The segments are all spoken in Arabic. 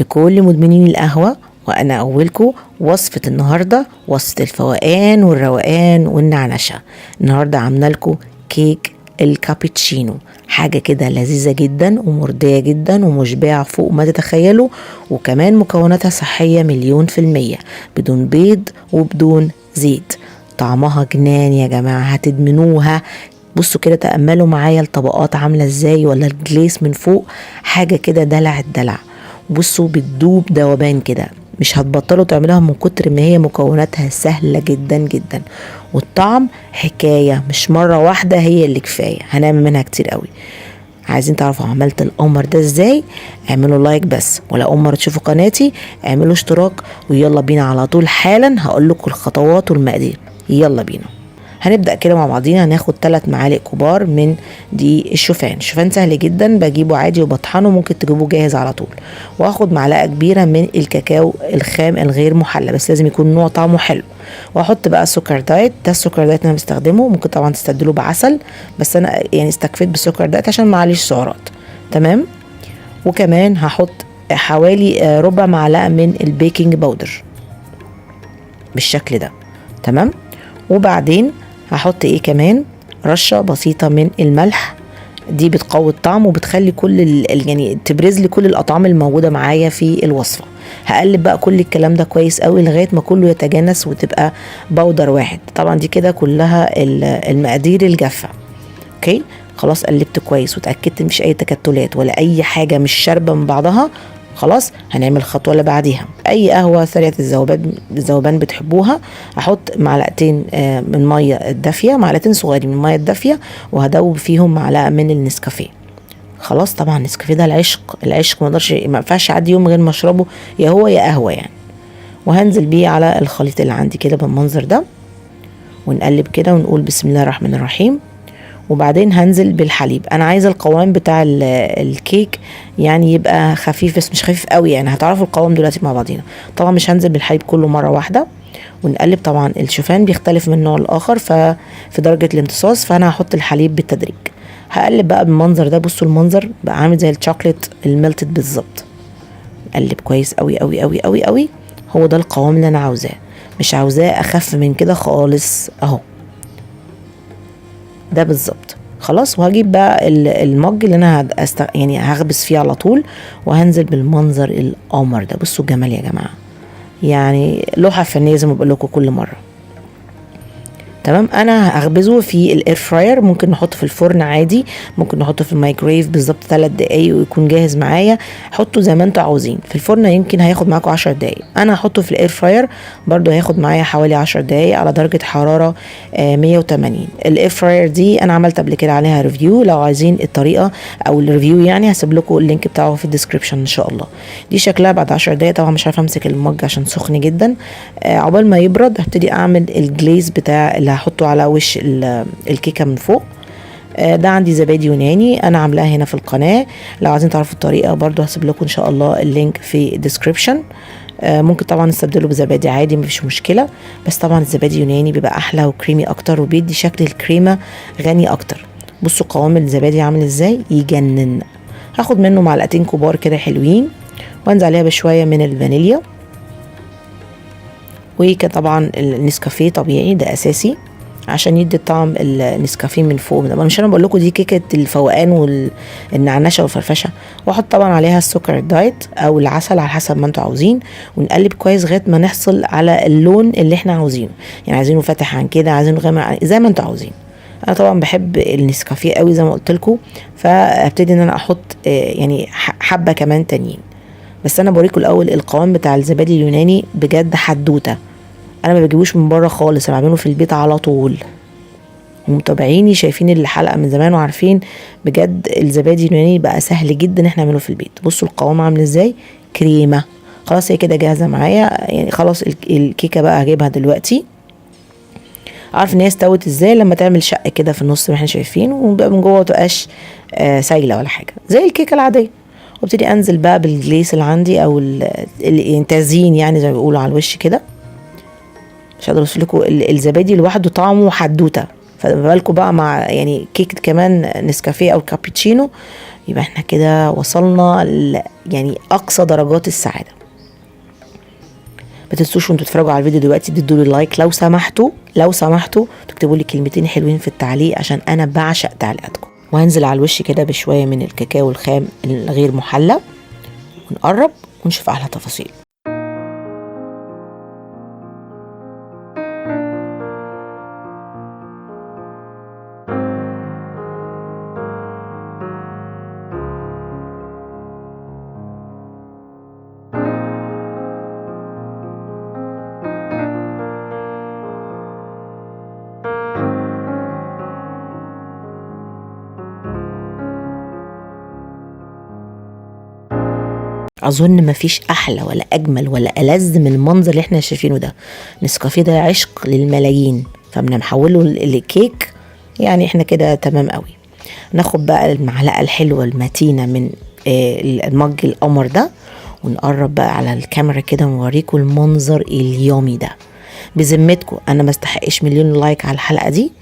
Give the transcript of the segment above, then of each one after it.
لكل مدمنين القهوة، وأنا أولكم وصفة النهاردة، وصفة الفوقان والروقان والنعنشة. النهاردة عاملة لكم كيك الكابتشينو، حاجة كده لذيذة جدا ومرضية جدا ومشبعة فوق ما تتخيلوا، وكمان مكوناتها صحية 100%، بدون بيض وبدون زيت. طعمها جنان يا جماعة، هتدمنوها. بصوا كده، تأملوا معايا الطبقات عاملة ازاي، ولا الجليس من فوق، حاجة كده دلع الدلع. بصوا بتدوب دوبان كده، مش هتبطلوا تعملوها من كتر ما هي مكوناتها سهلة جدا جدا. والطعم حكاية، مش مرة واحدة هي اللي كفاية، هنعمل منها كتير قوي. عايزين تعرفوا عملت القمر ده ازاي؟ اعملوا لايك بس، ولا اول مرة تشوفوا قناتي اعملوا اشتراك، ويلا بينا على طول حالا هقول لكم الخطوات والمقادير. يلا بينا. هنبدأ كده مع بعضينا. هناخد 3 معالق كبار من دي الشوفان. الشوفان سهل جدا، بجيبه عادي وبطحنه، ممكن تجيبوه جاهز على طول. واخد معلقة كبيرة من الكاكاو الخام الغير محلى، بس لازم يكون نوع طعمه حلو. واحط بقى سكر دايت، ده السكر دايت انا بستخدمه، ممكن طبعا تستبدلوه بعسل، بس انا يعني استكفيت بالسكر دايت عشان معليش سعرات. تمام. وكمان هحط حوالي ربع معلقة من البيكنج باودر بالشكل ده. تمام. وبعدين هحط ايه كمان؟ رشة بسيطة من الملح، دي بتقوي الطعم وبتخلي كل يعني تبرز لي كل الاطعام الموجودة معايا في الوصفة. هقلب بقى كل الكلام ده كويس قوي لغاية ما كله يتجانس وتبقى باودر واحد. طبعا دي كده كلها المقادير الجافة. اوكي، خلاص قلبت كويس وتأكدت مفيش اي تكتلات ولا اي حاجة مش شاربة من بعضها. خلاص هنعمل الخطوة اللي بعديها. اي قهوة سريعة الذوبان بتحبوها، احط معلقتين من مية الدافية، معلقتين صغيرين من مية الدافية، وهدوب فيهم معلقة من النسكافيه. خلاص طبعا النسكافيه ده العشق ما ينفعش يعدي يوم غير ما اشربه، يا هو يا قهوة يعني. وهنزل بيه على الخليط اللي عندي كده بالمنظر ده، ونقلب كده ونقول بسم الله الرحمن الرحيم. وبعدين هنزل بالحليب. انا عايزه القوام بتاع الكيك يعني يبقى خفيف، بس مش خفيف قوي يعني، هتعرفوا القوام دلوقتي مع بعضينا. طبعا مش هنزل بالحليب كله مره واحده. ونقلب. طبعا الشوفان بيختلف من نوع لاخر ففي درجه الامتصاص، فانا هحط الحليب بالتدريج. هقلب بقى بالمنظر ده. بصوا المنظر بقى عامل زي الشوكليت الميلتد بالظبط. قلب كويس قوي قوي قوي قوي قوي. هو ده القوام اللي انا عاوزاه، مش عاوزاه اخف من كده خالص. اهو ده بالظبط. خلاص. وهجيب بقى المج اللي انا يعني هغبس فيه على طول، وهنزل بالمنظر القمر ده. بصوا الجمال يا جماعه، يعني لوحه فنيه زي ما بقول لكم كل مره. تمام. انا هخبزه في الاير فراير، ممكن نحطه في الفرن عادي، ممكن نحطه في الميكرويف بالظبط 3 دقايق ويكون جاهز معايا. حطه زي ما انتوا عاوزين. في الفرن يمكن هياخد معاكم 10 دقايق، انا هحطه في الاير فراير برضو هياخد معايا حوالي 10 دقايق على درجه حراره 180. الاير فراير دي انا عملت قبل كده عليها ريفيو، لو عايزين الطريقه او الريفيو يعني هسيب لكم اللينك بتاعه في الديسكريبشن ان شاء الله. دي شكلها بعد 10 دقايق. طبعا مش عارفه امسك المج عشان سخن جدا. عقبال ما يبرد هبتدي اعمل الجليز بتاع اللي هحطه على وش الكيكه من فوق. ده عندي زبادي يوناني انا عاملاها هنا في القناه، لو عايزين تعرفوا الطريقه برضو هسيب لكم ان شاء الله اللينك في الديسكريبشن. ممكن طبعا نستبدله بزبادي عادي مفيش مشكله، بس طبعا الزبادي يوناني بيبقى احلى وكريمي اكتر وبيدي شكل الكريمه غني اكتر. بصوا قوام الزبادي عامل ازاي، يجنن. هاخد منه معلقتين كبار كده حلوين، وانزل عليها بشويه من الفانيليا. وطبعا النسكافيه طبيعي ده اساسي عشان يدي طعم النسكافيه من فوق. مش انا بقول لكم دي كيكه الفوقان والنعنشه والفرفشه. واحط طبعا عليها السكر الدايت او العسل على حسب ما انتوا عاوزين، ونقلب كويس لغايه ما نحصل على اللون اللي احنا عاوزينه، يعني عايزينه فاتح عن كده، عايزينه غامق، زي ما انتوا عاوزين. انا طبعا بحب النسكافيه قوي زي ما قلت لكم، فابتدي ان انا احط يعني حبه كمان تانيين. بس انا بوريكم الاول القوام بتاع الزبادي اليوناني بجد حدوته. انا ما بجيبوش من بره خالص، انا بعمله في البيت على طول. ومتابعيني شايفين الحلقه من زمان وعارفين بجد الزبادي اليوناني بقى سهل جدا احنا نعمله في البيت. بصوا القوام عامل ازاي، كريمه. خلاص هي كده جاهزه معايا يعني. خلاص الكيكه بقى هجيبها دلوقتي. عارف ان هي استوت ازاي لما تعمل شق كده في النص ما احنا شايفين، وبقى من جوه متبقاش سايله ولا حاجه زي الكيكه العاديه. وابتدي انزل بقى بالجليس اللي عندي او التزيين يعني زي ما بيقولوا على الوش كده. مش هقدر اوصف لكم الزبادي لوحده طعمه حدوته، فما بالكم بقى مع يعني كيكه كمان نسكافيه او كابتشينو. يبقى احنا كده وصلنا يعني اقصى درجات السعادة. ما تنسوش وانتوا تتفرجوا على الفيديو دلوقتي تدوا لي لايك، لو سمحتوا تكتبوا لي كلمتين حلوين في التعليق عشان انا بعشق تعليقاتكم. وهنزل على الوش كده بشوية من الكاكاو الخام الغير محلى، ونقرب ونشوف احلى تفاصيل. اظن مفيش احلى ولا اجمل ولا ألذ من المنظر اللي احنا شايفينه ده. نسكافيه ده عشق للملايين، فمن محوله لكيك يعني احنا كده تمام قوي. ناخد بقى المعلقه الحلوه المتينه من المج القمر ده، ونقرب بقى على الكاميرا كده ونوريكم المنظر اليومي ده. بذمتكم انا ما استحقش مليون لايك على الحلقه دي،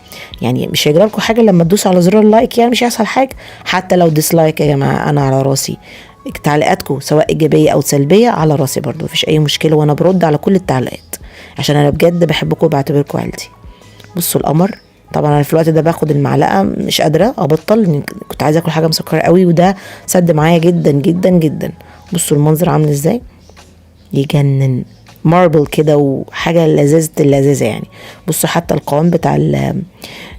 يعني مش هيجرى لكم حاجه لما تدوسوا على زرار اللايك، يعني مش هيحصل حاجه. حتى لو ديسلايك يا جماعه انا على راسي، تعليقاتكم سواء ايجابيه او سلبيه على راسي برضو، مفيش اي مشكله، وانا برد على كل التعليقات عشان انا بجد بحبكم وبعتبركم عيلتي. بصوا القمر. طبعا انا في الوقت ده باخد المعلقه مش قادره ابطل، كنت عايزه اكل حاجه مسكره قوي وده سد معايا جدا جدا جدا. بصوا المنظر عامل ازاي، يجنن، ماربل كده وحاجه لذيذه اللذيذه يعني. بصوا حتى القوام بتاع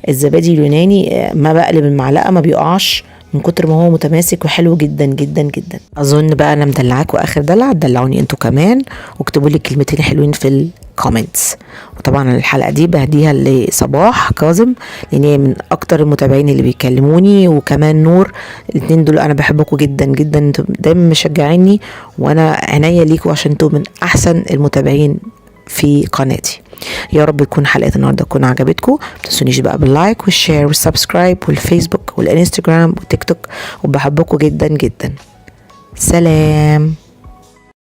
الزبادي اليوناني ما بقلب المعلقه ما بيقعش من كتر ما هو متماسك وحلو جدا جدا جدا. اظن بقى انا مدلعاكم اخر دلع، دلعوني انتوا كمان واكتبوا لي كلمتين حلوين في الكومنتس. وطبعا الحلقه دي بهديها لصباح كاظم لان هي من اكتر المتابعين اللي بيكلموني، وكمان نور. الاثنين دول انا بحبكم جدا جدا، انتوا دايما مشجعيني وانا عناية ليكم عشان انتوا من احسن المتابعين في قناتي. يا رب تكون حلقة النهاردة تكون عجبتكم. ما تنسونيش بقى باللايك والشير والسبسكرايب والفيسبوك والانستجرام والتيك توك، وبحبكم جدا جدا. سلام.